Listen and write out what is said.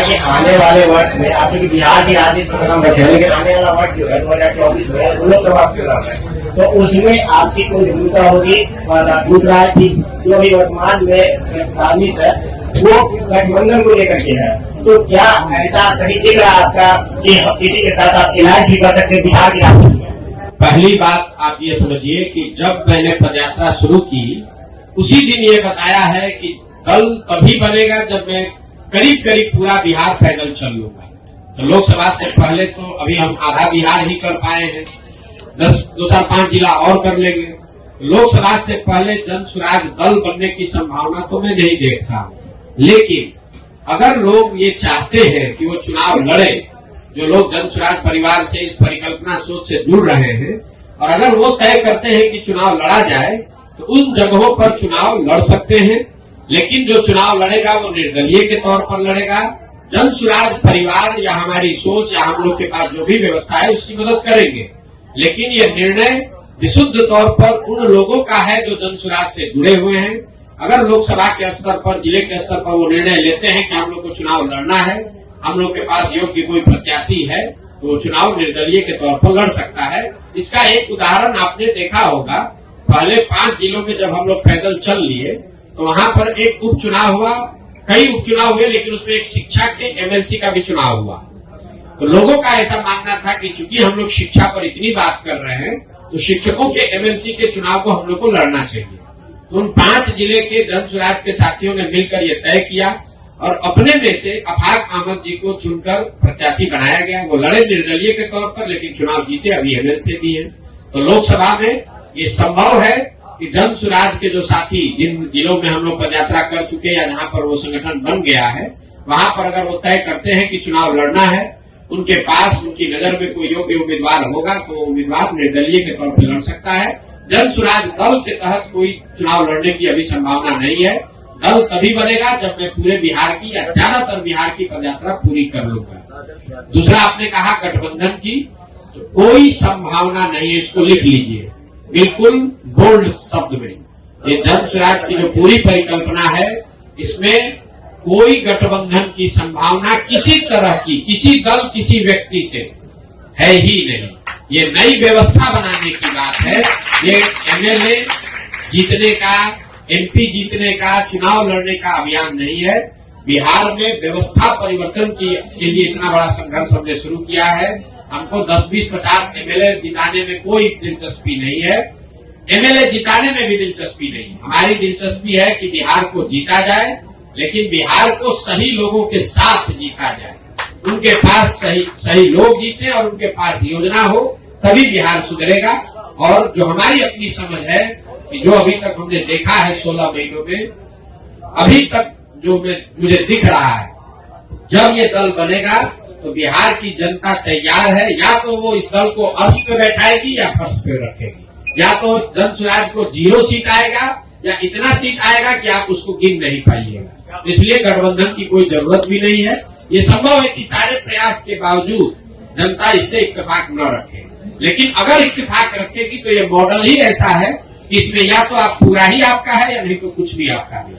कि आने वाले वर्ष में आपकी बिहार की राजनीति तो खत्म रखे, लेकिन आने वाला वर्ष जो है 2024 में लोकसभा चुनाव है, तो उसमें आपकी कोई भूमिका होगी। और दूसरा है कि जो भी वर्तमान में राजनीति है वो गठबंधन को लेकर के है, तो क्या ऐसा कहीं दिख रहा है आपका कि किसी के साथ आप इलाज भी कर सकते हैं बिहार की राजनीति में? पहली बात आप ये समझिए कि जब मैंने पदयात्रा शुरू की उसी दिन ये बताया है कि दल तभी बनेगा जब मैं करीब करीब पूरा बिहार पैदल चल लूंगा। तो लोकसभा से पहले तो अभी हम आधा बिहार ही कर पाए हैं, 2-4-5 जिला और कर लेंगे। लोकसभा से पहले जन स्वराज दल बनने की संभावना तो मैं नहीं देखता हूं, लेकिन अगर लोग ये चाहते हैं कि वो चुनाव लड़े, जो लोग जन स्वराज परिवार से इस परिकल्पना सोच से जुड़ रहे हैं, और अगर वो तय करते हैं कि चुनाव लड़ा जाए तो उन जगहों पर चुनाव लड़ सकते हैं। लेकिन जो चुनाव लड़ेगा वो निर्दलीय के तौर पर लड़ेगा। जन स्वराज परिवार या हमारी सोच या हम लोग के पास जो भी व्यवस्था है उसकी मदद करेंगे, लेकिन ये निर्णय विशुद्ध तौर पर उन लोगों का है जो जन स्वराज से जुड़े हुए हैं। अगर लोकसभा के स्तर पर, जिले के स्तर पर वो निर्णय लेते हैं कि हम लोग को चुनाव लड़ना है, हम लोग के पास योग्य कोई प्रत्याशी है, तो चुनाव निर्दलीय के तौर पर लड़ सकता है। इसका एक उदाहरण आपने देखा होगा, पहले 5 जिलों में जब हम लोग पैदल चल लिए तो वहां पर एक उपचुनाव हुआ, कई उपचुनाव हुए, लेकिन उसमें एक शिक्षा के एमएलसी का भी चुनाव हुआ। तो लोगों का ऐसा मानना था कि चूंकि हम लोग शिक्षा पर इतनी बात कर रहे हैं तो शिक्षकों के एमएलसी के चुनाव को हम लोग को लड़ना चाहिए। तो उन 5 जिले के जन स्वराज के साथियों ने मिलकर ये तय किया और अपने में से अफाक अहमद जी को चुनकर प्रत्याशी बनाया गया। वो लड़े निर्दलीय के तौर पर, लेकिन चुनाव जीते, अभी एमएलसी भी है। तो लोकसभा में ये संभव है कि जन स्वराज के जो साथी जिन जिलों में हम लोग पदयात्रा कर चुके या जहां पर वो संगठन बन गया है, वहां पर अगर वो तय करते हैं कि चुनाव लड़ना है, उनके पास उनकी नजर में कोई योग्य उम्मीदवार होगा तो उम्मीदवार निर्दलीय के तौर पर लड़ सकता है। जन स्वराज दल के तहत कोई चुनाव लड़ने की अभी संभावना नहीं है। दल तभी बनेगा जब मैं पूरे बिहार की या ज्यादातर बिहार की पदयात्रा पूरी कर लूंगा। दूसरा आपने कहा गठबंधन की, तो कोई संभावना नहीं है, इसको लिख लीजिए बिल्कुल बोल्ड शब्द में। ये जन स्वराज की जो पूरी परिकल्पना है, इसमें कोई गठबंधन की संभावना किसी तरह की, किसी दल किसी व्यक्ति से है ही नहीं। ये नई व्यवस्था बनाने की बात है। ये एमएलए जीतने का, एमपी जीतने का, चुनाव लड़ने का अभियान नहीं है। बिहार में व्यवस्था परिवर्तन के लिए इतना बड़ा संघर्ष हमने शुरू किया है। हमको 10, 20, 50 एमएलए जिताने में कोई दिलचस्पी नहीं है, एमएलए जिताने में भी दिलचस्पी नहीं। हमारी दिलचस्पी है कि बिहार को जीता जाए, लेकिन बिहार को सही लोगों के साथ जीता जाए, उनके पास सही लोग जीते और उनके पास योजना हो, तभी बिहार सुधरेगा। और जो हमारी अपनी समझ है कि जो अभी तक हमने देखा है 16 महीनों में, अभी तक जो मुझे दिख रहा है, जब ये दल बनेगा तो बिहार की जनता तैयार है। या तो वो इस दल को अर्श पे बैठाएगी या फर्श पे रखेगी, या तो जन स्वराज को 0 सीट आएगा या इतना सीट आएगा कि आप उसको गिन नहीं पाइएगा। इसलिए गठबंधन की कोई जरूरत भी नहीं है। ये संभव है कि सारे प्रयास के बावजूद जनता इससे इत्तेफाक न रखे, लेकिन अगर इत्तेफाक रखेगी तो ये मॉडल ही ऐसा है कि इसमें या तो आप पूरा ही आपका है या नहीं तो कुछ भी आपका नहीं।